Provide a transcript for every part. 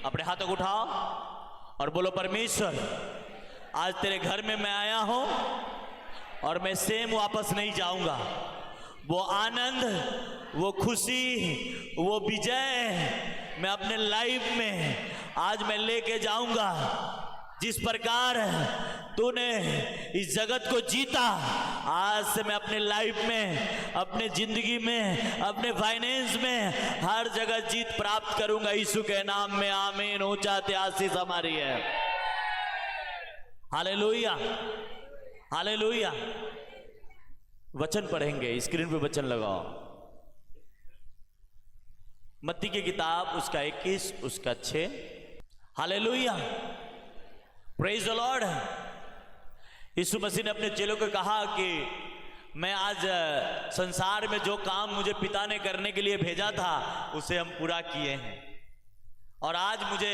अपने हाथों को उठाओ और बोलो, परमेश्वर आज तेरे घर में मैं आया हूं और मैं सेम वापस नहीं जाऊंगा। वो आनंद, वो खुशी, वो विजय मैं अपने लाइफ में आज मैं लेके जाऊंगा। जिस प्रकार तूने इस जगत को जीता, आज से मैं अपने लाइफ में, अपने जिंदगी में, अपने फाइनेंस में हर जगह जीत प्राप्त करूंगा। यीशु के नाम में आमीन। ऊंचा आशीष हमारी है। Hallelujah, hallelujah. वचन पढ़ेंगे, स्क्रीन पे वचन लगाओ। मत्ती की किताब उसका 21 उसका 6। Hallelujah, praise the lord. Yeshu Masih ने अपने चेलों को कहा कि मैं आज संसार में जो काम मुझे पिता ने करने के लिए भेजा था उसे हम पूरा किए हैं। और आज मुझे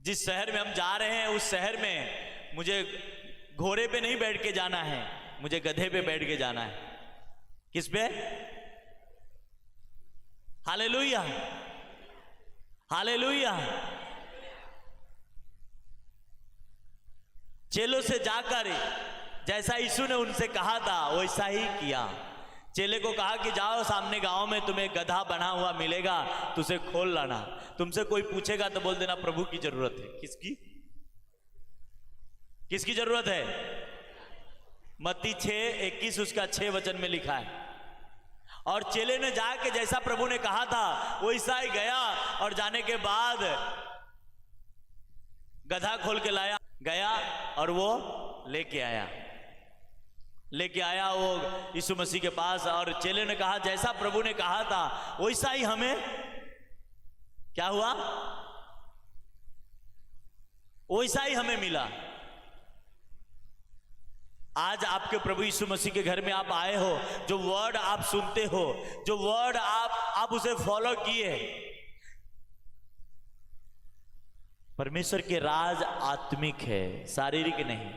जिस शहर में हम जा रहे हैं उस शहर में मुझे घोड़े पे नहीं बैठ के जाना है, मुझे गधे पे बैठ के जाना है। किस पे? Hallelujah, hallelujah. चेलों से जाकर जैसा यीशु ने उनसे कहा था वैसा ही किया। चेले को कहा कि जाओ, सामने गांव में तुम्हें गधा बना हुआ मिलेगा, तुझे खोल लाना। तुमसे कोई पूछेगा तो बोल देना प्रभु की जरूरत है। किसकी? किसकी जरूरत है? मत्ती 6:21 उसका 6 वचन में लिखा है। और चेले ने जाके जैसा प्रभु ने कहा था वैसा ही गया, और जाने के बाद गधा खोल के लाया, गया और वो लेके आया वो यीशु मसीह के पास। और चेले ने कहा जैसा प्रभु ने कहा था वैसा ही हमें क्या हुआ, वैसा ही हमें मिला। आज आपके प्रभु यीशु मसीह के घर में आप आए हो, जो वर्ड आप सुनते हो, जो वर्ड आप उसे फॉलो किए। परमेश्वर के राज आत्मिक है, शारीरिक नहीं।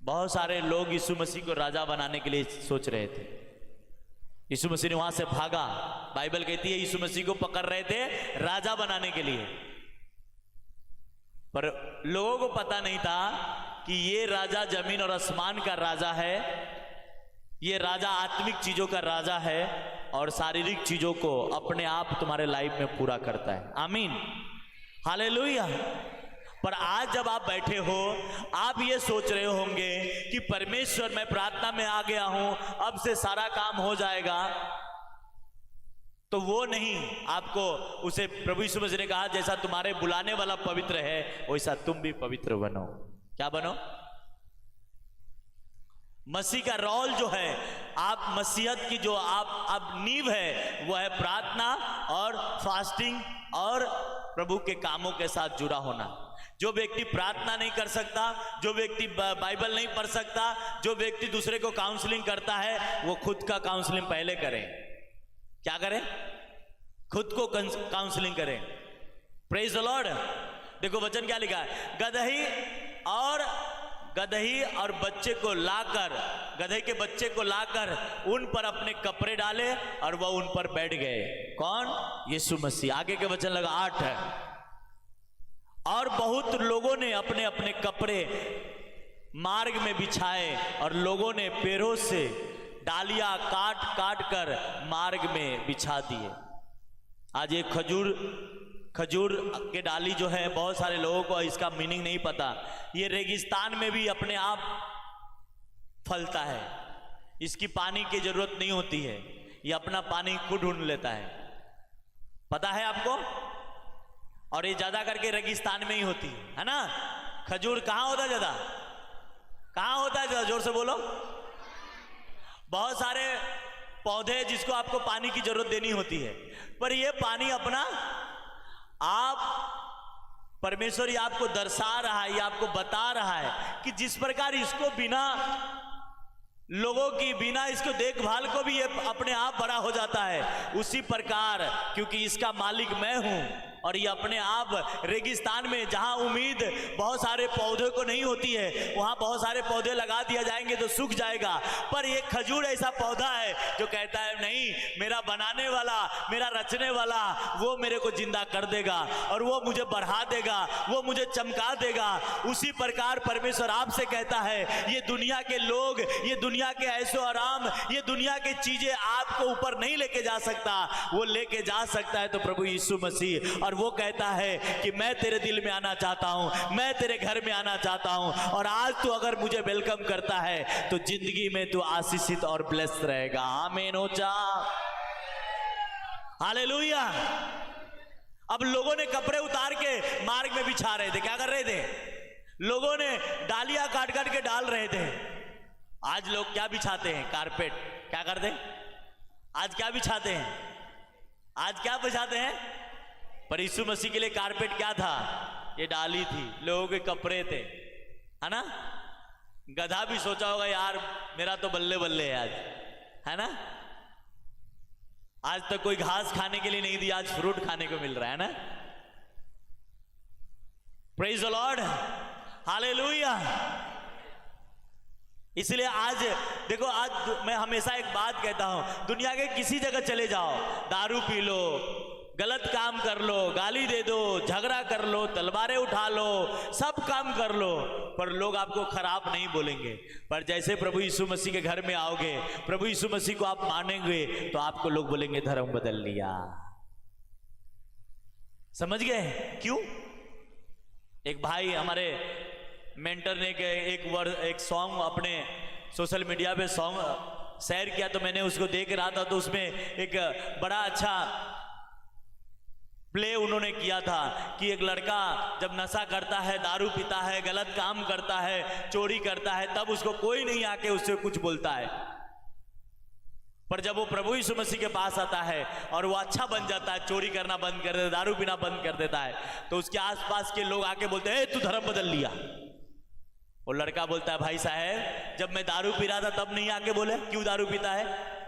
बहुत सारे लोग यीशु मसीह को राजा बनाने के लिए सोच रहे थे। यीशु मसीह ने वहां से भागा। बाइबल कहती है यीशु मसीह को पकड़ रहे थे राजा बनाने के लिए, पर लोगों को पता नहीं था कि ये राजा जमीन और आसमान का राजा है। ये राजा आत्मिक चीजों का राजा है और शारीरिक चीजों को अपने आप तुम्हारे लाइफ में पूरा करता है। आमीन, हालेलुया। पर आज जब आप बैठे हो, आप ये सोच रहे होंगे कि परमेश्वर मैं प्रार्थना में आ गया हूं, अब से सारा काम हो जाएगा। तो वो नहीं, आपको उसे प्रभु यीशु मसीह ने कहा जैसा तुम्हारे बुलाने वाला पवित्र है वैसा तुम भी पवित्र बनो। क्या बनो? मसीह का रोल जो है, आप मसीहत की जो आप नींव है वो है प्रार्थना और फास्टिंग और प्रभु के कामों के साथ जुड़ा होना। जो व्यक्ति प्रार्थना नहीं कर सकता, जो व्यक्ति बाइबल नहीं पढ़ सकता, जो व्यक्ति दूसरे को काउंसलिंग करता है, वो खुद का काउंसलिंग पहले करे। क्या करें? खुद को काउंसलिंग करें। Praise the Lord. देखो वचन क्या लिखा है, गदही और बच्चे को लाकर, गधे के बच्चे को लाकर उन पर अपने कपड़े डाले और वह उन पर बैठ गए। कौन? यीशु मसीह। आगे के वचन लगा 8 है। और बहुत लोगों ने अपने अपने कपड़े मार्ग में बिछाए और लोगों ने पेड़ों से डालियां काट काट कर मार्ग में बिछा दिए। आज ये खजूर के डाली जो है, बहुत सारे लोगों को इसका मीनिंग नहीं पता। ये रेगिस्तान में भी अपने आप फलता है, इसकी पानी की जरूरत नहीं होती है, ये अपना पानी खुद ढूंढ लेता है। पता है आपको? और ये ज्यादा करके रेगिस्तान में ही होती है ना। खजूर कहां होता है ज्यादा? कहां होता है ज्यादा? जोर से बोलो। बहुत सारे पौधे जिसको आपको पानी की जरूरत देनी होती है, पर ये पानी अपना आप, परमेश्वर ये आपको दर्शा रहा है, ये आपको बता रहा है कि जिस प्रकार इसको बिना लोगों की, बिना इसको देखभाल को भी ये अपने आप बड़ा हो जाता है, उसी प्रकार क्योंकि इसका मालिक मैं हूं, और ये अपने आप रेगिस्तान में जहां उम्मीद बहुत सारे पौधे को नहीं होती है, वहां बहुत सारे पौधे लगा दिया जाएंगे तो सूख जाएगा। पर ये खजूर ऐसा पौधा है जो कहता है नहीं, मेरा बनाने वाला, मेरा रचने वाला वो मेरे को जिंदा कर देगा और वो मुझे बढ़ा देगा, वो मुझे चमका देगा। उसी प्रकार परमेश्वर आपसे कहता है, ये दुनिया के लोग, ये दुनिया के ऐशो आराम, ये दुनिया की चीजें आपको ऊपर नहीं लेके जा सकता, वो लेके जा सकता है तो प्रभु यीशु मसीह। और वो कहता है कि मैं तेरे दिल में आना चाहता हूं, मैं तेरे घर में आना चाहता हूं, और आज तू अगर मुझे वेलकम करता है तो जिंदगी में तू आशीषित और ब्लेस्ड रहेगा। आमीन हो जा, हालेलुया। अब लोगों ने कपड़े उतार के मार्ग में बिछा रहे थे। क्या कर रहे थे? लोगों ने डालियां काट काट के डाल रहे थे। आज लोग क्या बिछाते हैं? कारपेट। क्या करते हैं? आज क्या बिछाते हैं? आज क्या बिछाते हैं? पर यीशु मसीह के लिए कारपेट क्या था? ये डाली थी, लोगों के कपड़े थे, है ना। गधा भी सोचा होगा यार मेरा तो बल्ले बल्ले है आज, है ना। आज तक कोई घास खाने के लिए नहीं दी, आज फ्रूट खाने को मिल रहा है ना। Praise the Lord, hallelujah. इसलिए आज देखो, आज मैं हमेशा एक बात कहता हूं, दुनिया के किसी जगह चले जाओ, दारू पी लो, गलत काम कर लो, गाली दे दो, झगड़ा कर लो, तलवारें उठा लो, सब काम कर लो, पर लोग आपको खराब नहीं बोलेंगे। पर जैसे प्रभु यीशु मसीह के घर में आओगे, प्रभु यीशु मसीह को आप मानेंगे, तो आपको लोग बोलेंगे धर्म बदल लिया। समझ गए क्यों? एक भाई हमारे मेंटर ने एक सॉन्ग अपने सोशल मीडिया पे सॉन्ग शेयर किया, तो मैंने उसको देख रहा था, तो उसमें एक बड़ा अच्छा प्ले उन्होंने किया था कि एक लड़का जब नशा करता है, दारू पीता है, गलत काम करता है, चोरी करता है, तब उसको कोई नहीं आके उससे कुछ बोलता है। पर जब वो प्रभु यीशु मसीह के पास आता है और वो अच्छा बन जाता है, चोरी करना बंद कर देता है, दारू पीना बंद कर देता है, तो उसके आसपास के लोग आके बोलते हैं तू धर्म बदल लिया। वो लड़का बोलता है भाई साहब, जब मैं दारू पी रहा था तब नहीं आके बोले क्यों दारू पीता है?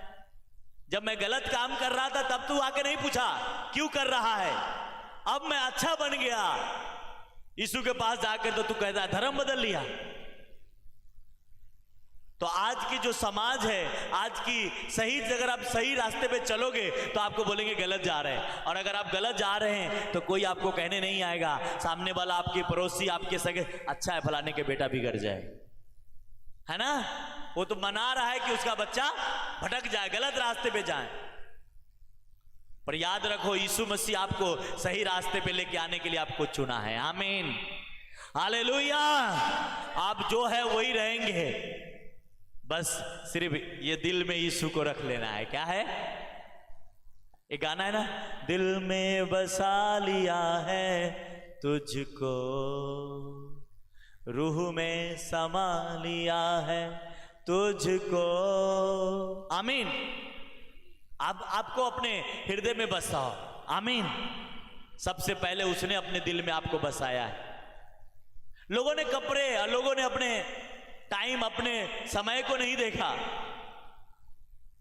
जब मैं गलत काम कर रहा था तब तू आके नहीं पूछा क्यों कर रहा है? अब मैं अच्छा बन गया यीशु के पास जाकर तो तू कहता है धर्म बदल लिया। तो आज की जो समाज है, आज की सही, अगर आप सही रास्ते पे चलोगे तो आपको बोलेंगे गलत जा रहे हैं, और अगर आप गलत जा रहे हैं तो कोई आपको कहने नहीं आएगा। सामने वाला, आपके पड़ोसी, आपके सगे, अच्छा है फलाने के बेटा बिगड़ जाए, है ना, वो तो मना रहा है कि उसका बच्चा भटक जाए, गलत रास्ते पे जाए। पर याद रखो, यीशु मसीह आपको सही रास्ते पे लेके आने के लिए आपको चुना है। आमीन, हालेलुया। आप जो है वही रहेंगे, बस सिर्फ ये दिल में यीशु को रख लेना है। क्या है? एक गाना है ना, दिल में बसा लिया है तुझको, रूह में समा लिया है तुझको। आमीन। आपको अपने हृदय में बसाओ। आमीन। सबसे पहले उसने अपने दिल में आपको बसाया है। लोगों ने कपड़े, लोगों ने अपने टाइम, अपने समय को नहीं देखा।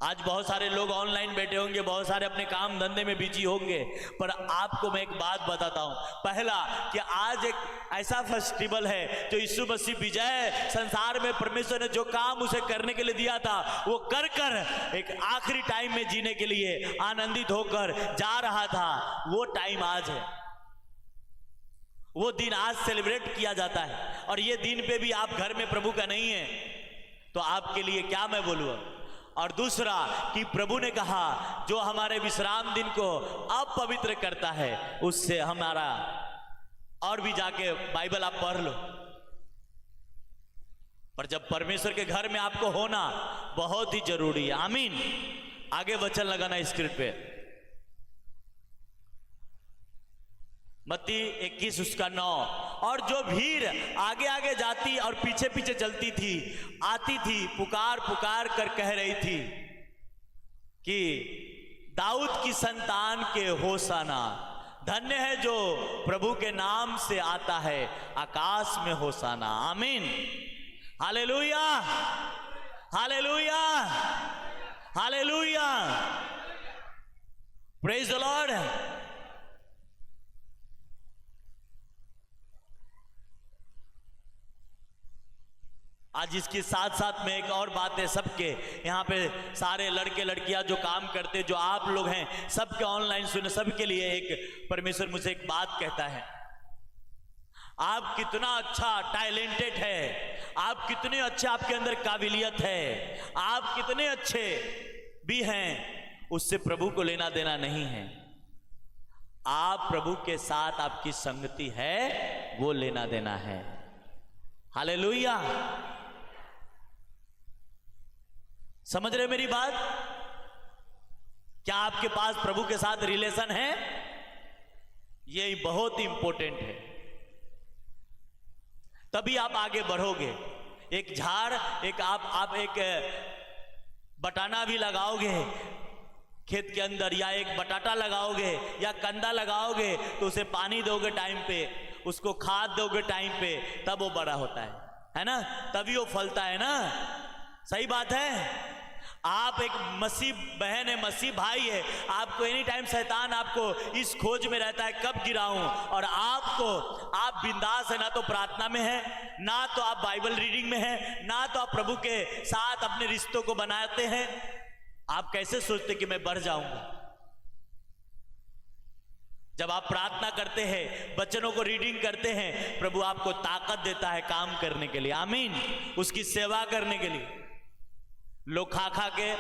आज बहुत सारे लोग ऑनलाइन बैठे होंगे, बहुत सारे अपने काम धंधे में बिजी होंगे, पर आपको मैं एक बात बताता हूं। पहला कि आज एक ऐसा फेस्टिवल है जो यीशु मसीह विजय संसार में परमेश्वर ने जो काम उसे करने के लिए दिया था वो कर कर एक आखिरी टाइम में जीने के लिए आनंदित होकर जा रहा था। वो टाइम आज है, वो दिन आज सेलिब्रेट किया जाता है। और ये दिन पे भी आप घर में प्रभु का नहीं है तो आपके लिए क्या मैं बोलूँ। और दूसरा कि प्रभु ने कहा जो हमारे विश्राम दिन को अपवित्र करता है उससे हमारा, और भी जाके बाइबल आप पढ़ लो। पर जब परमेश्वर के घर में आपको होना बहुत ही जरूरी है। आमीन। आगे वचन लगाना स्क्रीन पे, मत्ती 21 उसका 9। और जो भीड़ आगे आगे जाती और पीछे पीछे चलती थी, आती थी, पुकार पुकार कर कह रही थी कि दाऊद की संतान के होशाना, धन्य है जो प्रभु के नाम से आता है, आकाश में होशाना। आमीन, hallelujah, hallelujah, hallelujah, praise the Lord. आज इसके साथ साथ में एक और बात है, सबके यहाँ पे सारे लड़के लड़कियां जो काम करते, जो आप लोग हैं, सबके ऑनलाइन सुने, सबके लिए एक परमेश्वर मुझे एक बात कहता है, आप कितना अच्छा टैलेंटेड है, आप कितने अच्छे, आपके अंदर काबिलियत है, आप कितने अच्छे भी हैं, उससे प्रभु को लेना देना नहीं है। आप प्रभु के साथ आपकी संगति है, वो लेना देना है। हालेलुया, समझ रहे मेरी बात? क्या आपके पास प्रभु के साथ रिलेशन है? ये बहुत ही इंपॉर्टेंट है, तभी आप आगे बढ़ोगे। एक झाड़, एक आप एक बटाना भी लगाओगे खेत के अंदर, या एक बटाटा लगाओगे या कंदा लगाओगे, तो उसे पानी दोगे टाइम पे, उसको खाद दोगे टाइम पे, तब वो बड़ा होता है ना, तभी वो फलता है ना। सही बात है। आप एक मसीह बहन है, मसीह भाई है, आपको एनी टाइम शैतान आपको इस खोज में रहता है कब गिराऊं, और आप बिंदास है, ना तो प्रार्थना में है, ना तो आप बाइबल रीडिंग में है, ना तो आप प्रभु के साथ अपने रिश्तों को बनाते हैं। आप कैसे सोचते कि मैं बढ़ जाऊंगा? जब आप प्रार्थना करते हैं, वचनों को रीडिंग करते हैं, प्रभु आपको ताकत देता है काम करने के लिए, आमीन, उसकी सेवा करने के लिए। लोग खा खा के,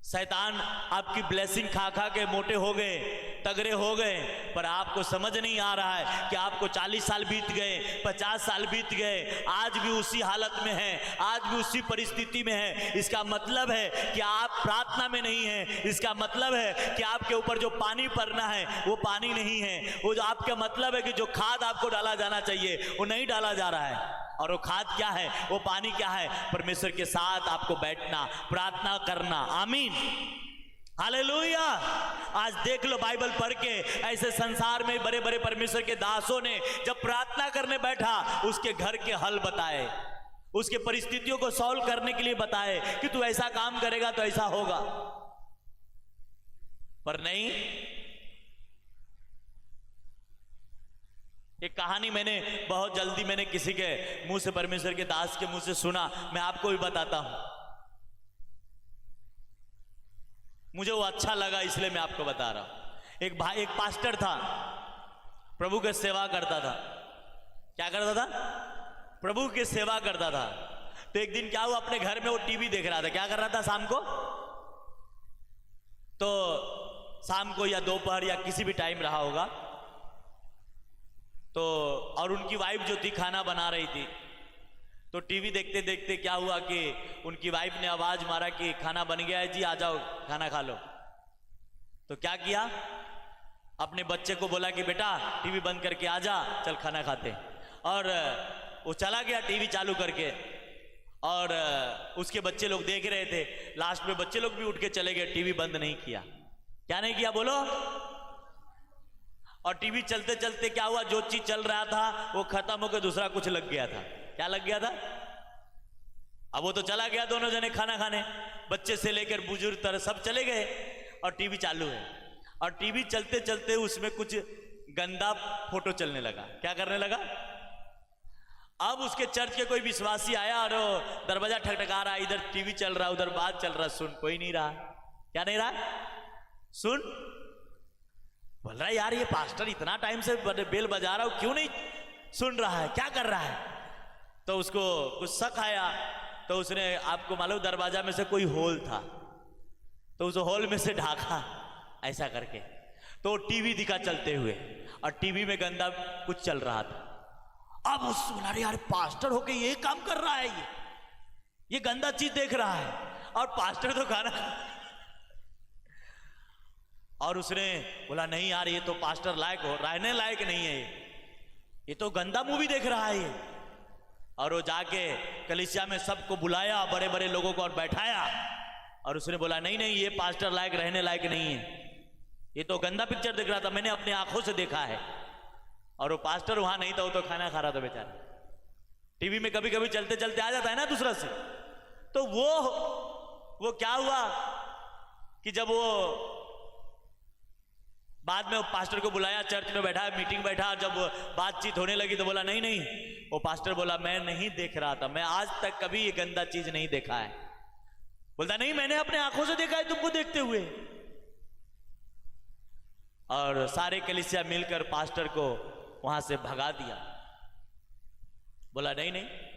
शैतान आपकी ब्लेसिंग खा खा के मोटे हो गए, तगड़े हो गए, पर आपको समझ नहीं आ रहा है कि आपको 40 साल बीत गए, 50 साल बीत गए, आज भी उसी हालत में हैं, आज भी उसी परिस्थिति में हैं। इसका मतलब है कि आप प्रार्थना में नहीं हैं, इसका मतलब है कि आपके ऊपर जो पानी पड़ना है वो पानी नहीं है, वो जो आपका मतलब है कि जो खाद आपको डाला जाना चाहिए वो नहीं डाला जा रहा है। और वो खाद क्या है, वो पानी क्या है? परमेश्वर के साथ आपको बैठना, प्रार्थना करना, आमीन, हालेलुया। आज देख लो बाइबल पढ़ के, ऐसे संसार में बड़े बड़े परमेश्वर के दासों ने जब प्रार्थना करने बैठा, उसके घर के हल बताए, उसके परिस्थितियों को सॉल्व करने के लिए बताए कि तू ऐसा काम करेगा तो ऐसा होगा, पर नहीं। एक कहानी मैंने बहुत जल्दी मैंने किसी के मुंह से, परमेश्वर के दास के मुंह से सुना, मैं आपको भी बताता हूं, मुझे वो अच्छा लगा इसलिए मैं आपको बता रहा हूं। एक भाई, एक पास्टर था, प्रभु की सेवा करता था। क्या करता था? प्रभु की सेवा करता था। तो एक दिन क्या हुआ, अपने घर में वो टीवी देख रहा था। क्या कर रहा था शाम को? तो शाम को या दोपहर या किसी भी टाइम रहा होगा, तो और उनकी वाइफ जो थी खाना बना रही थी, तो टीवी देखते देखते क्या हुआ कि उनकी वाइफ ने आवाज मारा कि खाना बन गया है जी, आ जाओ खाना खा लो। तो क्या किया, अपने बच्चे को बोला कि बेटा टीवी बंद करके आ जा, चल खाना खाते। और वो चला गया टीवी चालू करके, और उसके बच्चे लोग देख रहे थे। लास्ट में बच्चे लोग भी उठ के चले गए, टीवी बंद नहीं किया। क्या नहीं किया बोलो? और टीवी चलते चलते क्या हुआ, जो चीज चल रहा था वो खत्म होकर दूसरा कुछ लग गया था। क्या लग गया था? अब वो तो चला गया, दोनों जने खाना खाने, बच्चे से लेकर बुजुर्ग तक सब चले गए, और टीवी चालू है। और टीवी चलते चलते उसमें कुछ गंदा फोटो चलने लगा। क्या करने लगा? अब उसके चर्च के कोई विश्वासी आया और दरवाजा ठकठका रहा, इधर टीवी चल रहा, उधर बात चल रहा, सुन कोई नहीं रहा। क्या नहीं रहा? सुन। बोल रहा है यार ये पास्टर इतना टाइम से बेल बजा रहा हूं, क्यों नहीं सुन रहा है, क्या कर रहा है? तो उसको कुछ शक आया, तो उसने, आपको मालूम दरवाजा में से कोई होल था, तो उस होल में से ढाका ऐसा करके, तो टीवी दिखा चलते हुए, और टीवी में गंदा कुछ चल रहा था। अब उस बोला यार पास्टर होके ये काम कर रहा है, ये गंदा चीज देख रहा है, और पास्टर तो खाना। और उसने बोला नहीं यार ये तो पास्टर लायक हो, रहने लायक नहीं है, ये तो गंदा मूवी देख रहा है ये। और वो जाके कलीसिया में सबको बुलाया, बड़े बड़े लोगों को, और बैठाया, और उसने बोला नहीं नहीं ये पास्टर लायक, रहने लायक नहीं है, ये तो गंदा पिक्चर देख रहा था, मैंने अपने आंखों से देखा है। और वो पास्टर वहां नहीं था, वो तो खाना खा रहा था बेचारा। टीवी में कभी कभी चलते चलते आ जाता है ना दूसरा से। तो वो क्या हुआ कि जब वो बाद में पास्टर को बुलाया, चर्च में बैठा, मीटिंग बैठा, जब बातचीत होने लगी तो बोला नहीं नहीं वो पास्टर बोला मैं नहीं देख रहा था, मैं आज तक कभी ये गंदा चीज नहीं देखा है। बोलता नहीं मैंने अपने आंखों से देखा है तुमको देखते हुए। और सारे कलीसिया मिलकर पास्टर को वहां से भगा दिया। बोला नहीं नहीं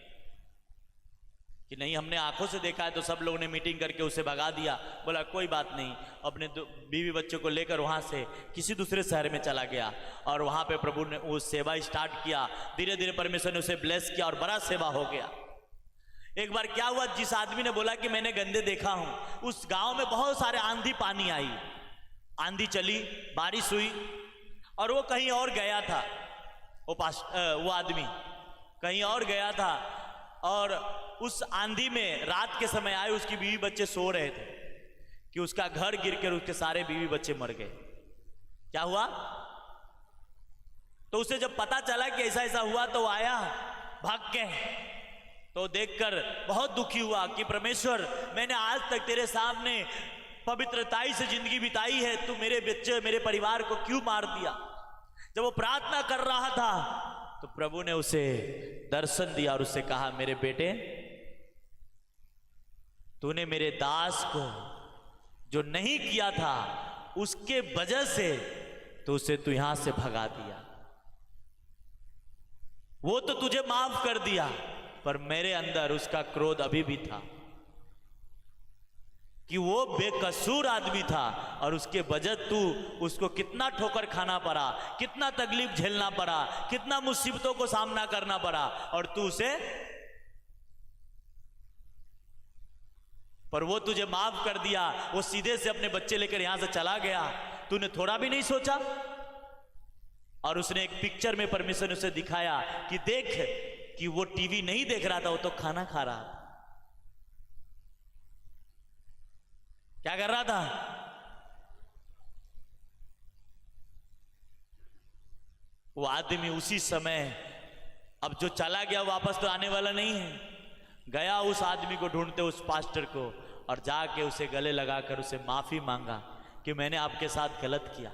कि नहीं हमने आंखों से देखा है। तो सब लोगों ने मीटिंग करके उसे भगा दिया। बोला कोई बात नहीं, अपने बीवी बच्चों को लेकर वहां से किसी दूसरे शहर में चला गया और वहां पे प्रभु ने वो सेवा स्टार्ट किया। धीरे धीरे परमेश्वर ने उसे ब्लेस किया और बड़ा सेवा हो गया। एक बार क्या हुआ, जिस आदमी ने बोला कि मैंने गंदे देखा हूं, उस गांव में बहुत सारे आंधी पानी आई, आंधी चली, बारिश हुई और वो कहीं और गया था। वो आदमी कहीं और गया था और उस आंधी में रात के समय आए, उसकी बीवी बच्चे सो रहे थे कि उसका घर गिरकर उसके सारे बीवी बच्चे मर गए। क्या हुआ? तो उसे जब पता चला कि ऐसा ऐसा हुआ तो आया भाग के, तो देखकर बहुत दुखी हुआ कि परमेश्वर मैंने आज तक तेरे सामने पवित्रताई से जिंदगी बिताई है, तू मेरे बच्चे मेरे परिवार को क्यों मार दिया? जब वो प्रार्थना कर रहा था तो प्रभु ने उसे दर्शन दिया और उससे कहा मेरे बेटे, तूने मेरे दास को जो नहीं किया था उसके वजह से तो उसे तू यहां से भगा दिया। वो तो तुझे माफ कर दिया, पर मेरे अंदर उसका क्रोध अभी भी था कि वो बेकसूर आदमी था और उसके वजह तू उसको कितना ठोकर खाना पड़ा, कितना तकलीफ झेलना पड़ा, कितना मुसीबतों को सामना करना पड़ा और तू उसे, पर वो तुझे माफ कर दिया। वो सीधे से अपने बच्चे लेकर यहां से चला गया, तूने थोड़ा भी नहीं सोचा। और उसने एक पिक्चर में परमेश्वर ने उसे दिखाया कि देख कि वो टीवी नहीं देख रहा था, वो तो खाना खा रहा था। क्या कर रहा था? वो आदमी उसी समय, अब जो चला गया वापस तो आने वाला नहीं है, गया उस आदमी को ढूंढते, उस पास्टर को, और जाके उसे गले लगाकर उसे माफी मांगा कि मैंने आपके साथ गलत किया।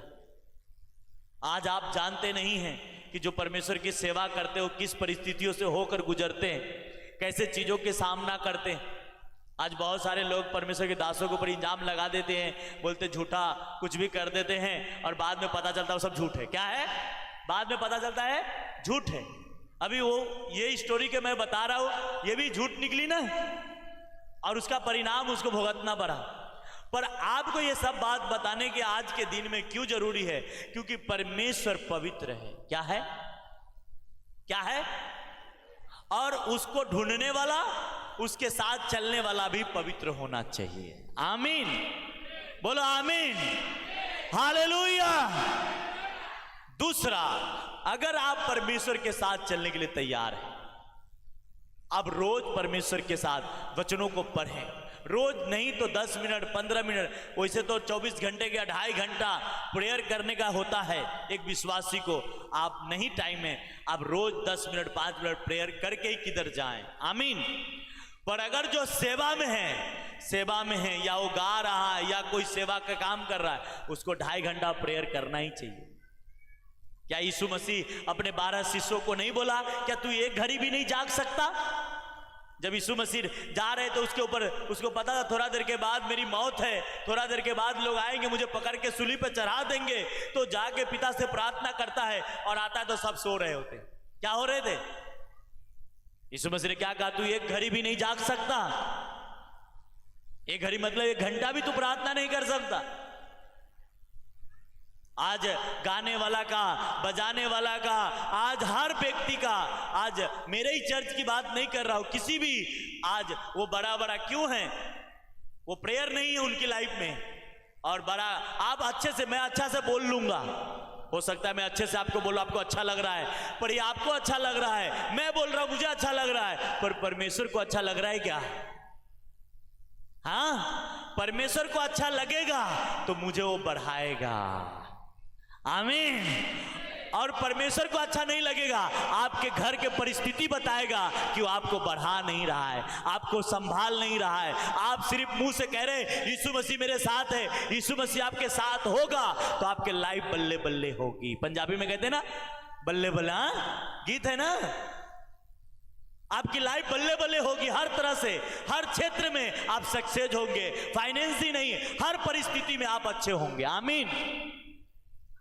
आज आप जानते नहीं हैं कि जो परमेश्वर की सेवा करते हो किस परिस्थितियों से होकर गुजरते हैं, कैसे चीजों के सामना करते हैं। आज बहुत सारे लोग परमेश्वर के दासों के ऊपर इल्जाम लगा देते हैं, बोलते झूठा कुछ भी कर देते हैं और बाद में पता चलता है वो सब झूठ है। क्या है? बाद में पता चलता है झूठ है। अभी वो ये स्टोरी के मैं बता रहा हूं, ये भी झूठ निकली ना, और उसका परिणाम उसको भुगतना पड़ा। पर आपको ये सब बात बताने के आज के दिन में क्यों जरूरी है? क्योंकि परमेश्वर पवित्र है। क्या है? क्या है? और उसको ढूंढने वाला, उसके साथ चलने वाला भी पवित्र होना चाहिए। आमीन, बोलो आमीन, हालेलुया। दूसरा, अगर आप परमेश्वर के साथ चलने के लिए तैयार हैं, आप रोज परमेश्वर के साथ वचनों को पढ़ें। रोज नहीं तो 10 मिनट 15 मिनट, वैसे तो 24 घंटे का 2.5 घंटा प्रेयर करने का होता है एक विश्वासी को। आप नहीं टाइम है, आप रोज 10 मिनट 5 मिनट प्रेयर करके ही किधर जाएं। आमीन। पर अगर जो सेवा में है या वो गा रहा है या कोई सेवा का काम कर रहा है, उसको 2.5 घंटा प्रेयर करना ही चाहिए। क्या यीशु मसीह अपने 12 शिष्यों को नहीं बोला क्या तू एक घड़ी भी नहीं जाग सकता? जब यीशु मसीह जा रहे तो उसको पता था थोड़ा देर के बाद मेरी मौत है, थोड़ा देर के बाद लोग आएंगे मुझे पकड़ के सूली पे चढ़ा देंगे। तो जाके पिता से प्रार्थना करता है और आता है तो सब सो रहे होते। क्या हो रहे थे? यीशु मसीह ने क्या कहा? तू एक घड़ी भी नहीं जाग सकता? एक घड़ी मतलब 1 घंटा भी तू प्रार्थना नहीं कर सकता? आज गाने वाला का, बजाने वाला का, आज हर व्यक्ति का, आज मेरे ही चर्च की बात नहीं कर रहा हूं, किसी भी, आज वो बड़ा बड़ा क्यों है? वो प्रेयर नहीं है उनकी लाइफ में। और बड़ा आप अच्छे से, मैं अच्छा से बोल लूंगा, हो सकता है मैं अच्छे से आपको बोलूं, आपको अच्छा लग रहा है, पर ये आपको अच्छा लग रहा है, मैं बोल रहा हूं मुझे अच्छा लग रहा है, पर परमेश्वर को अच्छा लग रहा है क्या? हाँ, परमेश्वर को अच्छा लगेगा तो मुझे वो बढ़ाएगा। आमीन। और परमेश्वर को अच्छा नहीं लगेगा, आपके घर के परिस्थिति बताएगा कि वो आपको बढ़ा नहीं रहा है, आपको संभाल नहीं रहा है। आप सिर्फ मुंह से कह रहे हैं यीशु मसीह मेरे साथ है, यीशु मसीह आपके साथ होगा तो आपके लाइफ बल्ले बल्ले होगी। पंजाबी में कहते हैं ना बल्ले बल्ले, गीत है ना, आपकी लाइफ बल्ले बल्ले होगी हर तरह से, हर क्षेत्र में आप सक्सेस होंगे। फाइनेंस ही नहीं, हर परिस्थिति में आप अच्छे होंगे। आमीन,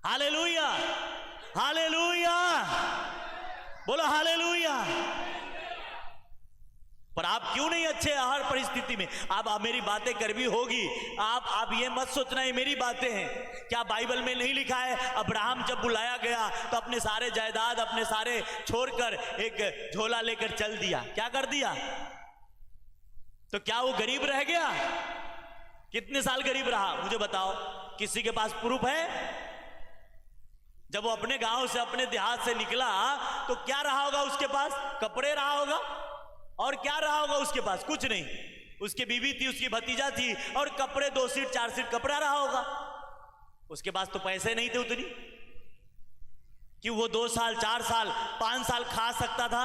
हालेलुया, हालेलुया, बोलो हालेलुया। पर आप क्यों नहीं अच्छे हर परिस्थिति में? आप मेरी बातें कर भी होगी, आप ये मत सोचना ये मेरी बातें हैं। क्या बाइबल में नहीं लिखा है अब्राहम जब बुलाया गया तो अपने सारे जायदाद अपने सारे छोड़कर एक झोला लेकर चल दिया? क्या कर दिया? तो क्या वो गरीब रह गया? कितने साल गरीब रहा मुझे बताओ, किसी के पास प्रूफ है? जब वो अपने गांव से अपने देहात से निकला तो क्या रहा होगा उसके पास? कपड़े रहा होगा, और क्या रहा होगा उसके पास? कुछ नहीं। उसकी बीवी थी, उसकी भतीजा थी, और कपड़े 2 सीट 4 सीट कपड़ा रहा होगा। उसके पास तो पैसे नहीं थे उतनी कि वो 2 साल 4 साल 5 साल खा सकता था।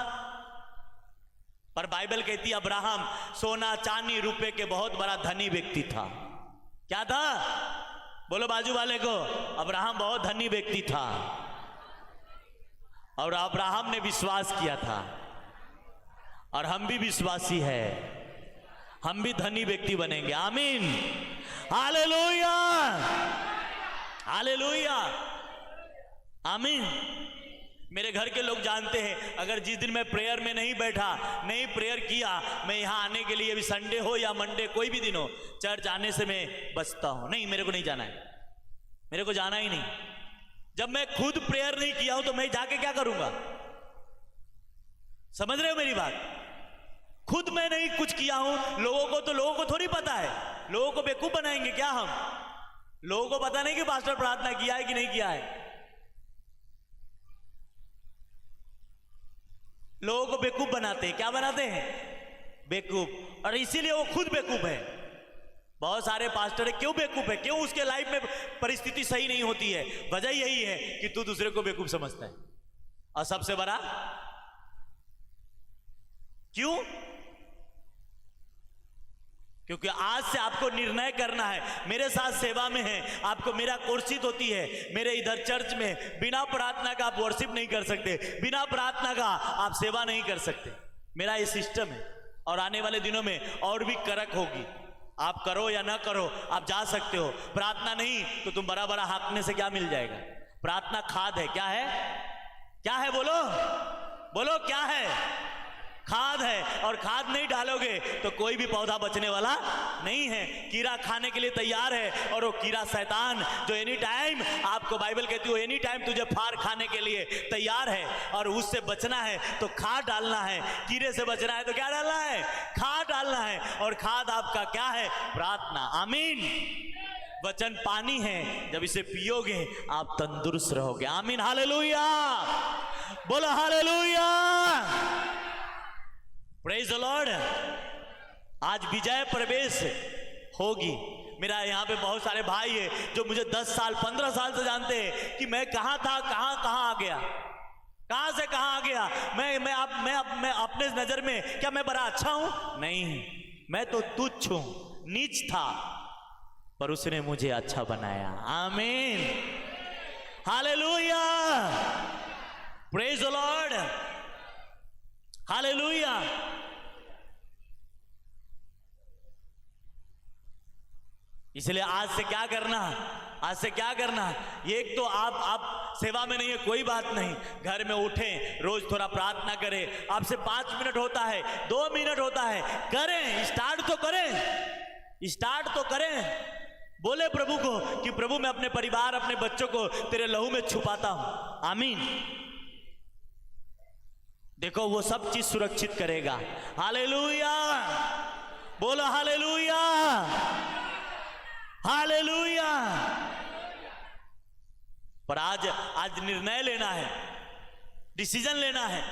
पर बाइबल कहती है अब्राहम सोना चांदी रुपए के बहुत बड़ा धनी व्यक्ति था। क्या था? बोलो बाजू वाले को, अब्राहम बहुत धनी व्यक्ति था। और अब्राहम ने विश्वास किया था, और हम भी विश्वासी है, हम भी धनी व्यक्ति बनेंगे। आमीन, हालेलुया, हालेलुया, आमीन। मेरे घर के लोग जानते हैं, अगर जिस दिन मैं प्रेयर में नहीं बैठा, नहीं प्रेयर किया, मैं यहां आने के लिए भी संडे हो या मंडे कोई भी दिन हो, चर्च आने से मैं बचता हूं। नहीं, मेरे को नहीं जाना है, मेरे को जाना ही नहीं। जब मैं खुद प्रेयर नहीं किया हूं तो मैं जाके क्या करूंगा? समझ रहे हो मेरी बात? खुद मैं नहीं कुछ किया हूं, लोगों को थोड़ी पता है। लोगों को बेवकूफ बनाएंगे क्या हम? लोगों को पता नहीं कि पास्टर प्रार्थना किया है कि नहीं किया है। लोगों को बेवकूफ बनाते हैं। क्या बनाते हैं? बेवकूफ। और इसीलिए वो खुद बेवकूफ है। बहुत सारे पास्टर क्यों बेवकूफ है? क्यों उसके लाइफ में परिस्थिति सही नहीं होती है? वजह यही है कि तू दूसरे को बेवकूफ समझता है। और सबसे बड़ा क्यों? क्योंकि आज से आपको निर्णय करना है। मेरे साथ सेवा में है, आपको मेरा कोर्सित होती है। मेरे इधर चर्च में बिना प्रार्थना का आप वर्शिप नहीं कर सकते, बिना प्रार्थना का आप सेवा नहीं कर सकते। मेरा ये सिस्टम है, और आने वाले दिनों में और भी करक होगी। आप करो या ना करो, आप जा सकते हो। प्रार्थना नहीं तो तुम बड़ा बड़ा हाँकने से क्या मिल जाएगा? प्रार्थना खाद है। क्या है? क्या है? बोलो बोलो, क्या है? खाद है। और खाद नहीं डालोगे तो कोई भी पौधा बचने वाला नहीं है। कीड़ा खाने के लिए तैयार है, और वो कीड़ा शैतान जो एनी टाइम, आपको बाइबल कहती है एनी टाइम तुझे फाड़ खाने के लिए तैयार है। और उससे बचना है तो खाद डालना है। कीड़े से बचना है तो क्या डालना है? खाद डालना है। और खाद आपका क्या है? प्रार्थना। आमीन। वचन पानी है, जब इसे पियोगे आप तंदुरुस्त रहोगे। आमीन, हालेलुया, बोलो हालेलुया, प्रेज द लॉर्ड। आज विजय प्रवेश होगी। मेरा यहाँ पे बहुत सारे भाई है जो मुझे 10 साल 15 साल से जानते हैं कि मैं कहाँ था, कहाँ आ गया, कहाँ से कहाँ आ गया। मैं अपने नजर में क्या मैं बड़ा अच्छा हूं? नहीं, मैं तो तुच्छ हूं, नीच था, पर उसने मुझे अच्छा बनाया। आमीन, hallelujah, praise the Lord, hallelujah. इसलिए आज से क्या करना? आज से क्या करना? एक तो आप सेवा में नहीं है, कोई बात नहीं, घर में उठें, रोज थोड़ा प्रार्थना करें। आपसे 5 मिनट होता है, 2 मिनट होता है, करें, स्टार्ट तो करें, स्टार्ट तो करें। बोले प्रभु को कि प्रभु मैं अपने परिवार, अपने बच्चों को तेरे लहू में छुपाता हूं। आमीन। देखो वो सब चीज सुरक्षित करेगा। हालेलुया, बोलो हालेलुया, हालेलुया। पर आज निर्णय लेना है, डिसीजन लेना है।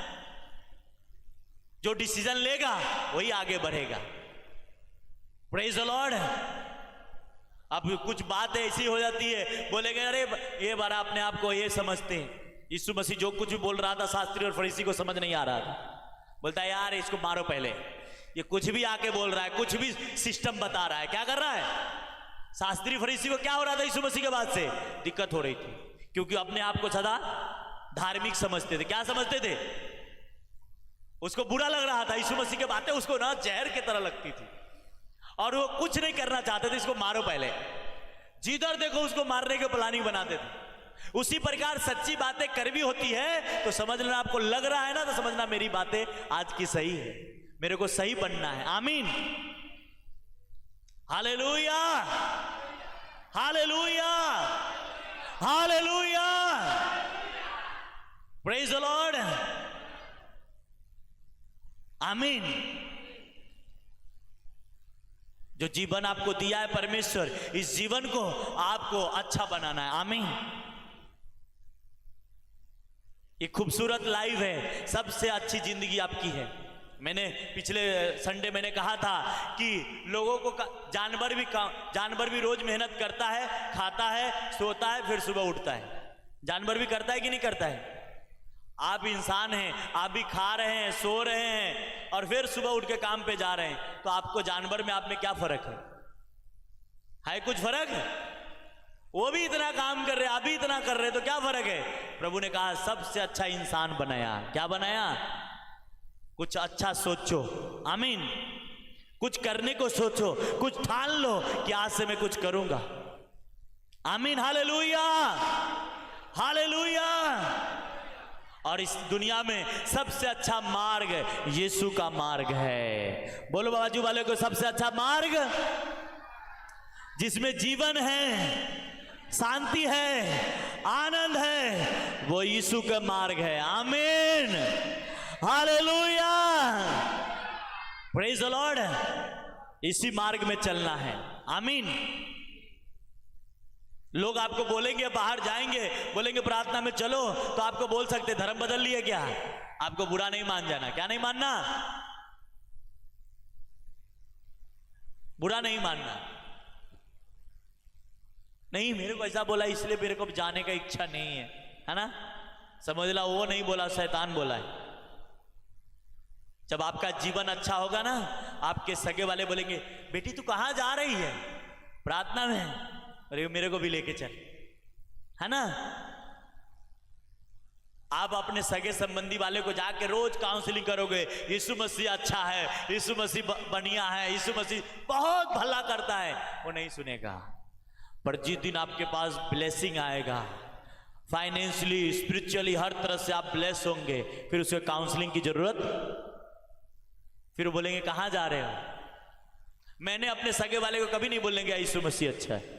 जो डिसीजन लेगा वही आगे बढ़ेगा। Praise the Lord. अब कुछ बात ऐसी हो जाती है, बोलेंगे अरे ये बड़ा अपने आप को ये समझते हैं। यीशु मसीह जो कुछ भी बोल रहा था शास्त्री और फरीसी को समझ नहीं आ रहा था। बोलता है यार इसको मारो पहले, ये कुछ भी आके बोल रहा है, कुछ भी सिस्टम बता रहा है। क्या कर रहा है? शास्त्री फरीसी को क्या हो रहा था? यीशु मसीह के बाद से दिक्कत हो रही थी, क्योंकि अपने आप को सदा धार्मिक समझते थे। क्या समझते थे? उसको बुरा लग रहा था, यीशु मसीह की बातें उसको ना जहर की तरह लगती थी और वो कुछ नहीं करना चाहते थे, इसको मारो पहले, जिधर देखो उसको मारने के प्लानिंग बनाते थे। उसी प्रकार सच्ची बातें कड़वी होती है तो समझ लेना, आपको लग रहा है ना तो समझना मेरी बातें आज की सही है, मेरे को सही बनना है। आमीन, hallelujah, hallelujah, hallelujah, praise the Lord, आमीन। जो जीवन आपको दिया है परमेश्वर, इस जीवन को आपको अच्छा बनाना है। आमीन। ये खूबसूरत लाइफ है, सबसे अच्छी जिंदगी आपकी है। मैंने पिछले संडे मैंने कहा था कि लोगों को जानवर भी रोज मेहनत करता है, खाता है, सोता है, फिर सुबह उठता है। जानवर भी करता है कि नहीं करता है? आप इंसान हैं, आप भी खा रहे हैं, सो रहे हैं और फिर सुबह उठ के काम पे जा रहे हैं, तो आपको जानवर में आप में क्या फर्क है कुछ फर्क है? वो भी इतना काम कर रहे, आप भी इतना कर रहे, तो क्या फर्क है? प्रभु ने कहा सबसे अच्छा इंसान बनाया। क्या बनाया? कुछ अच्छा सोचो। आमीन। कुछ करने को सोचो, कुछ ठान लो कि आज से मैं कुछ करूंगा। आमीन, हालेलुया, हालेलुया। और इस दुनिया में सबसे अच्छा मार्ग यीशु का मार्ग है। बोलो बाजू वाले को, सबसे अच्छा मार्ग जिसमें जीवन है, शांति है, आनंद है, वो यीशु का मार्ग है। आमीन, हालेलुया, प्रेज द लॉर्ड। इसी मार्ग में चलना है। आमीन। लोग आपको बोलेंगे, बाहर जाएंगे, बोलेंगे प्रार्थना में चलो, तो आपको बोल सकते धर्म बदल लिया क्या? आपको बुरा नहीं मान जाना। क्या नहीं मानना? बुरा नहीं मानना। नहीं, मेरे को ऐसा बोला इसलिए मेरे को जाने का इच्छा नहीं है ना? समझ ला, वो नहीं बोला, शैतान बोला है। जब आपका जीवन अच्छा होगा ना, आपके सगे वाले बोलेंगे बेटी तू कहां जा रही है? प्रार्थना में। अरे मेरे को भी लेके चल, है ना? आप अपने सगे संबंधी वाले को जाके रोज काउंसलिंग करोगे, यीशु मसीह अच्छा है, यीशु मसीह बढ़िया है, यीशु मसीह बहुत भला करता है, वो नहीं सुनेगा। पर जिस दिन आपके पास ब्लेसिंग आएगा, फाइनेंशियली, स्पिरिचुअली, हर तरह से आप ब्लेस होंगे, फिर उसको काउंसलिंग की जरूरत, फिर बोलेंगे कहां जा रहे हो? मैंने अपने सगे वाले को कभी नहीं बोलेंगे यीशु मसीह अच्छा है।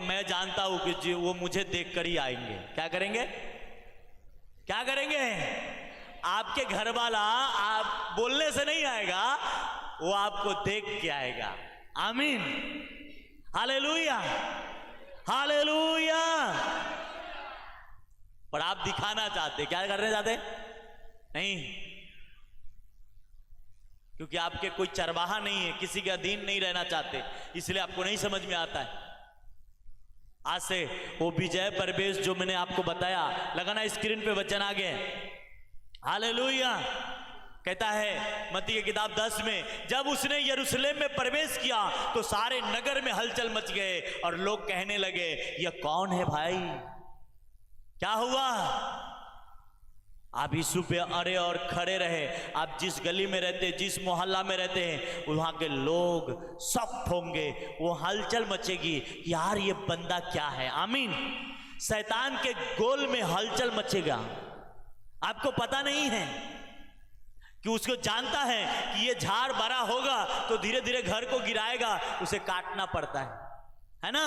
मैं जानता हूं कि वो मुझे देखकर ही आएंगे। क्या करेंगे? क्या करेंगे? आपके घर वाला आप बोलने से नहीं आएगा, वो आपको देख के आएगा। आमीन, हालेलुया, हालेलुया। पर आप दिखाना चाहते, क्या करने चाहते? नहीं, क्योंकि आपके कोई चरवाहा नहीं है, किसी के अधीन नहीं रहना चाहते, इसलिए आपको नहीं समझ में आता है। आज से वो विजय परवेश जो मैंने आपको बताया, लगाना स्क्रीन पे वचन आ गए। हालेलुया। कहता है मत्ती की किताब 10 में, जब उसने यरूशलेम में प्रवेश किया तो सारे नगर में हलचल मच गए और लोग कहने लगे यह कौन है भाई? क्या हुआ? आप यीशु पे अड़े और खड़े रहे। आप जिस गली में रहते, जिस मोहल्ला में रहते हैं, वहां के लोग सख्त होंगे, वो हलचल मचेगी, यार ये बंदा क्या है? आमीन। शैतान के गोल में हलचल मचेगा। आपको पता नहीं है कि उसको जानता है कि ये झाड़ बड़ा होगा तो धीरे धीरे घर को गिराएगा, उसे काटना पड़ता है ना?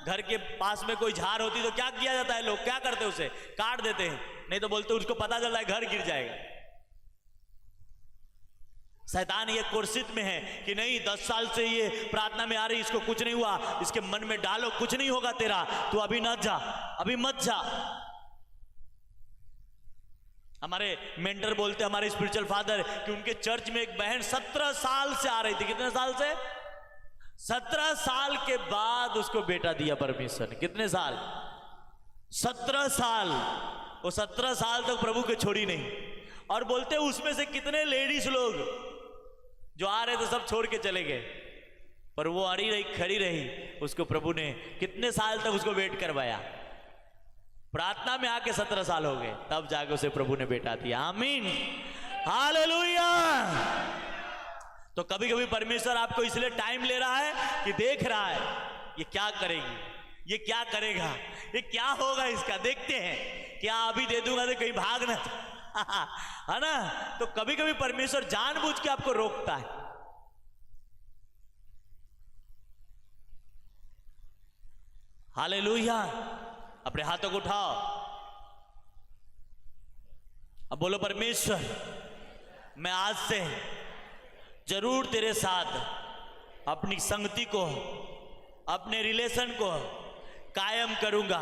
घर के पास में कोई झाड़ होती तो क्या किया जाता है? लोग क्या करते हैं? उसे काट देते हैं, नहीं तो बोलते उसको पता चल रहा है घर गिर जाएगा। शैतान ये कोशिश में है कि नहीं, 10 साल से ये प्रार्थना में आ रही, इसको कुछ नहीं हुआ, इसके मन में डालो कुछ नहीं होगा तेरा, तू अभी न जा, अभी मत जा। हमारे मेंटर बोलते, हमारे स्पिरिचुअल फादर, कि उनके चर्च में एक बहन 17 साल से आ रही थी। कितने साल से? 17 साल के बाद उसको बेटा दिया परमेश्वर ने। कितने साल? 17 साल। वो 17 साल तक प्रभु के छोड़ी नहीं। और बोलते उसमें से कितने लेडीज लोग जो आ रहे थे सब छोड़ के चले गए, पर वो अड़ी रही, खड़ी रही। उसको प्रभु ने कितने साल तक उसको वेट करवाया। प्रार्थना में आके 17 साल हो गए, तब जाके उसे प्रभु ने बेटा दिया। आमीन, हालेलुया। तो कभी कभी परमेश्वर आपको इसलिए टाइम ले रहा है कि देख रहा है ये क्या करेगी, ये क्या करेगा, ये क्या होगा इसका, देखते हैं, क्या अभी दे दूंगा तो कहीं भाग ना है ना। तो कभी कभी परमेश्वर जानबूझ के आपको रोकता है। हालेलुया। अपने हाथों को उठाओ, अब बोलो परमेश्वर मैं आज से जरूर तेरे साथ अपनी संगति को, अपने रिलेशन को कायम करूंगा,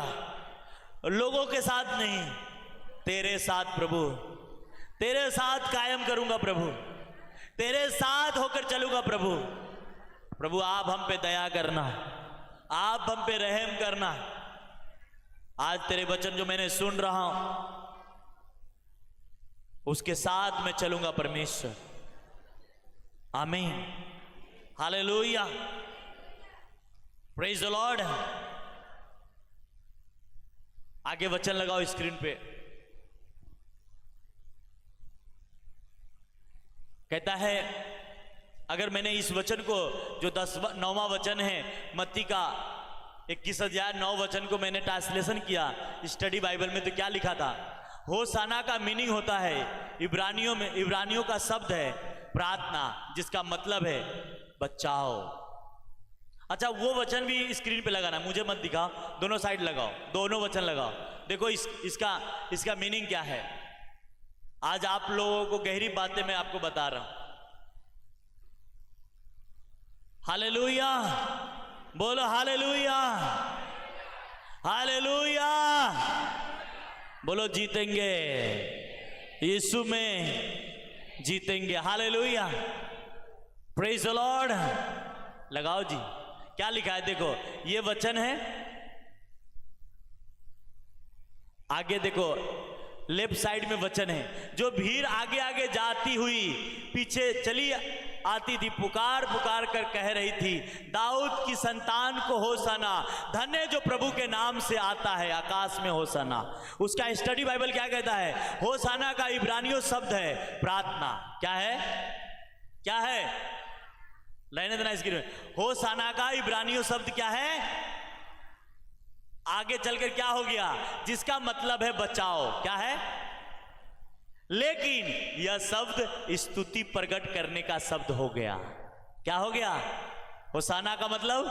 लोगों के साथ नहीं, तेरे साथ प्रभु, तेरे साथ कायम करूंगा प्रभु, तेरे साथ होकर चलूंगा प्रभु। प्रभु आप हम पे दया करना, आप हम पे रहम करना। आज तेरे वचन जो मैंने सुन रहा हूं उसके साथ मैं चलूंगा परमेश्वर। आमीन, हालेलुया, प्रेज द लॉर्ड। आगे वचन लगाओ स्क्रीन पे। कहता है अगर मैंने इस वचन को जो 9वां वचन है मत्ती का 21,009 वचन को मैंने ट्रांसलेशन किया स्टडी बाइबल में, तो क्या लिखा था? होसाना का मीनिंग होता है इब्रानियों का शब्द है प्रार्थना, जिसका मतलब है बचाओ। अच्छा वो वचन भी स्क्रीन पे लगाना, मुझे मत दिखाओ, दोनों साइड लगाओ, दोनों वचन लगाओ। देखो इसका मीनिंग क्या है। आज आप लोगों को गहरी बातें मैं आपको बता रहा हूं। हालेलुया, बोलो हालेलुया, हालेलुया, बोलो जीतेंगे, यीशु में जीतेंगे। Hallelujah, praise the Lord. लगाओ जी, क्या लिखा है देखो, ये वचन है, आगे देखो लेफ्ट साइड में वचन है, जो भीड़ आगे आगे जाती हुई पीछे चली आती थी, पुकार पुकार कर कह रही थी, दाऊद की संतान को होसाना, धन्य जो प्रभु के नाम से आता है, आकाश में होसाना। उसका स्टडी बाइबल क्या कहता है? होसाना का इब्रानियों शब्द है प्रार्थना। क्या है? क्या है? लेने देना स्क्रीन में। होसाना का इब्रानियों शब्द क्या है? आगे चलकर क्या हो गया? जिसका मतलब है बचाओ। क्या है? लेकिन यह शब्द स्तुति प्रकट करने का शब्द हो गया। क्या हो गया? होसाना का मतलब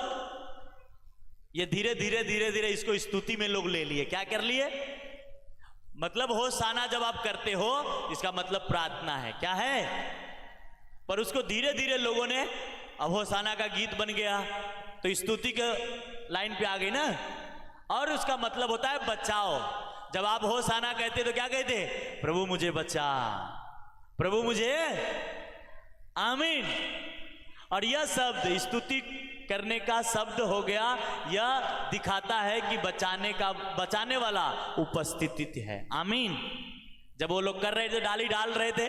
ये धीरे धीरे धीरे धीरे इसको स्तुति में लोग ले लिए। क्या कर लिए? मतलब होसाना जब आप करते हो इसका मतलब प्रार्थना है। क्या है? पर उसको धीरे धीरे लोगों ने, अब होसाना का गीत बन गया तो स्तुति के लाइन पे आ गई ना, और उसका मतलब होता है बचाओ। जब आप होसाना कहते तो क्या कहते? प्रभु मुझे बचा, प्रभु मुझे, आमीन। और यह शब्द स्तुति करने का शब्द हो गया। यह दिखाता है कि बचाने वाला उपस्थिति है। आमीन। जब वो लोग कर रहे थे, डाली डाल रहे थे,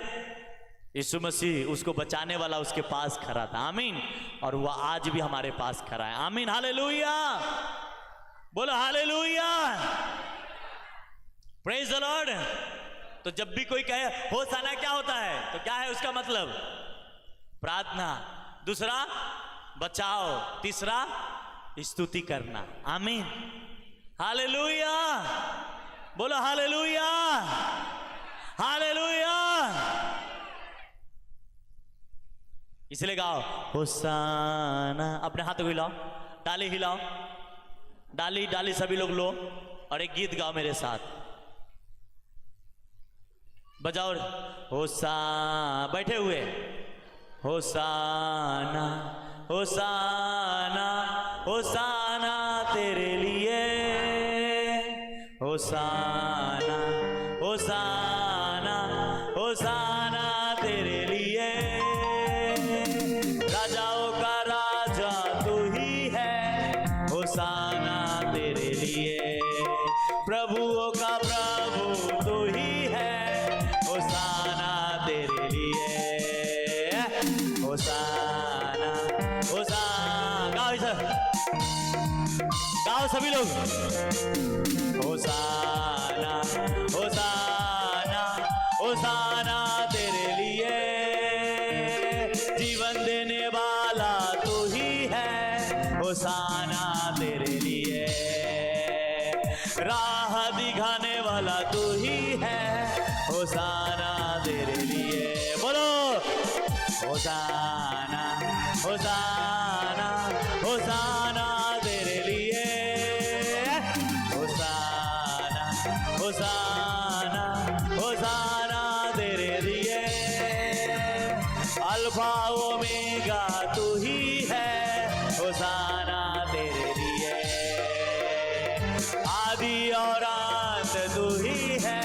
यीशु मसीह उसको बचाने वाला उसके पास खड़ा था। आमीन। और वह आज भी हमारे पास खड़ा है। आमीन, हालेलुया, बोलो हालेलुया, प्रेज द लॉर्ड। तो जब भी कोई कहे होसाना क्या होता है, तो क्या है उसका मतलब? प्रार्थना। दूसरा बचाओ, तीसरा स्तुति करना। आमीन, हालेलुया, बोलो हालेलुया, हालेलुया। इसलिए गाओ होसाना। अपने हाथ को हिलाओ, डाली हिलाओ, डाली डाली सभी लोग लो, और एक गीत गाओ मेरे साथ, बजाओ। बैठे हुए होसाना, होसाना, होसाना तेरे लिए, होसाना, होसाना, होसाना तेरे लिए। राजाओं का राजा तू ही है, होसाना तेरे लिए। प्रभुओं का प्रभु तू ही है, होसाना तेरे लिए। होसाना, होसाना, गाओ सभी लोग, होसाना। राह दिखाने वाला तू ही है, होसाना तेरे लिए। बोलो होसाना होसाना होसाना तेरे लिए, होसाना होसाना होसाना तेरे लिए। अल्फा ओमेगा तू ही है, होसाना तेरे लिए। आदि और अंत तू ही है,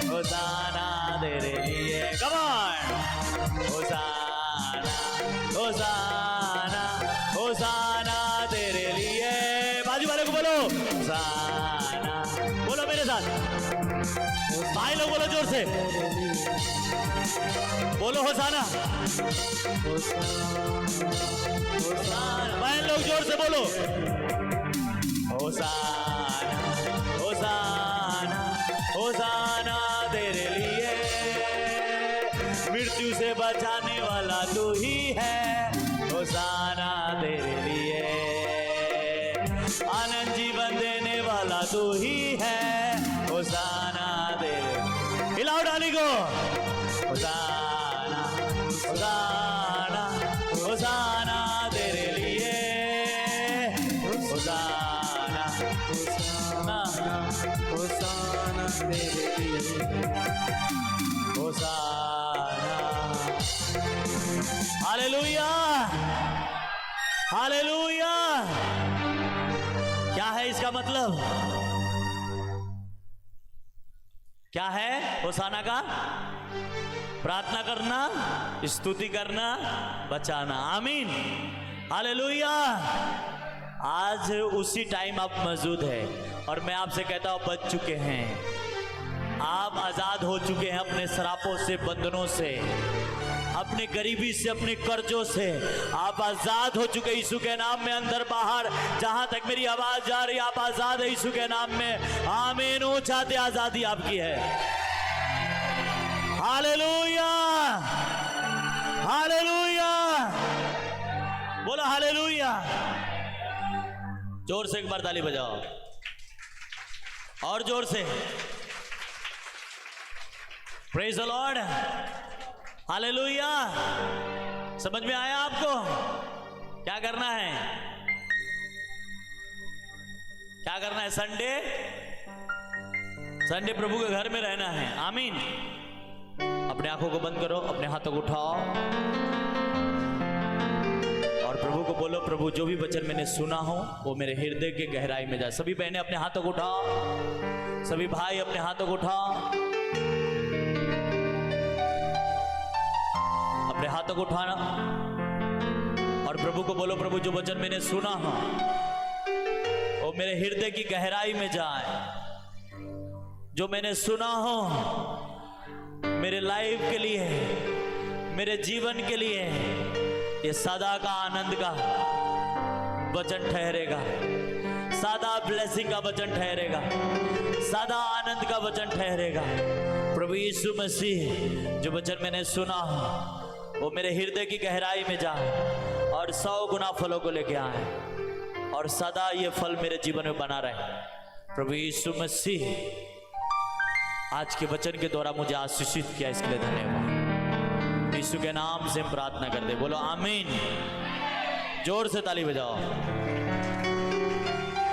होसाना तेरे लिए। कम ऑन, होसाना होसाना होसाना तेरे लिए। बाजू वाले को बोलो होसाना, बोलो मेरे साथ, भाई लोग बोलो जोर से, बोलो होसाना होसाना। बहन लोग जोर से बोलो होसाना होसाना होसाना तेरे लिए। मृत्यु से बचाने वाला तू ही है, होसाना तेरे लिए। आनंद जीवन देने वाला तू ही है, होसाना तेरे। हिलाओ डाली को, होसाना होसाना होसाना तेरे लिए, होसाना होसाना होसाना तेरे लिए, होसाना। Hallelujah hallelujah. क्या है इसका मतलब? क्या है होसाना का? प्रार्थना करना, स्तुति करना, बचाना। आमीन हालेलुया। आज उसी टाइम आप मौजूद है और मैं आपसे कहता हूं बच चुके हैं, आप आजाद हो चुके हैं अपने शरापों से, बंधनों से, अपने गरीबी से, अपने कर्जों से। आप आजाद हो चुके यीशु के नाम में, अंदर बाहर जहां तक मेरी आवाज जा रही, आप आजाद है यीशु के नाम में। आमीन। ऊंचाते आजादी आपकी है। Hallelujah hallelujah. बोलो हालेलुया। जोर से एक बार ताली बजाओ, और जोर से। Praise the Lord. हालेलुया। समझ में आया आपको? क्या करना है? क्या करना है? संडे प्रभु के घर में रहना है। आमीन। अपने आंखों को बंद करो, अपने हाथों को उठाओ और प्रभु को बोलो, प्रभु जो भी वचन मैंने सुना हो वो मेरे हृदय के गहराई में जाए। सभी बहनें अपने हाथों को उठाओ, सभी भाई अपने हाथों को उठाओ, अपने हाथों को उठाना और प्रभु को बोलो, प्रभु जो वचन मैंने सुना हो वो मेरे हृदय की गहराई में जाए। जो मैंने सुना हो मेरे लाइफ के लिए, मेरे जीवन के लिए ये सदा का आनंद का वचन ठहरेगा, सदा ब्लेसिंग का वचन ठहरेगा, सदा आनंद का वचन ठहरेगा। प्रभु यीशु मसीह जो वचन मैंने सुना वो मेरे हृदय की गहराई में जाए और 100 गुना फलों को लेके आए और सदा ये फल मेरे जीवन में बना रहे। प्रभु यीशु मसीह आज के वचन के द्वारा मुझे आशीषित किया, इसके लिए धन्यवाद। यीशु के नाम से हम प्रार्थना करते, बोलो आमीन। जोर से ताली बजाओ।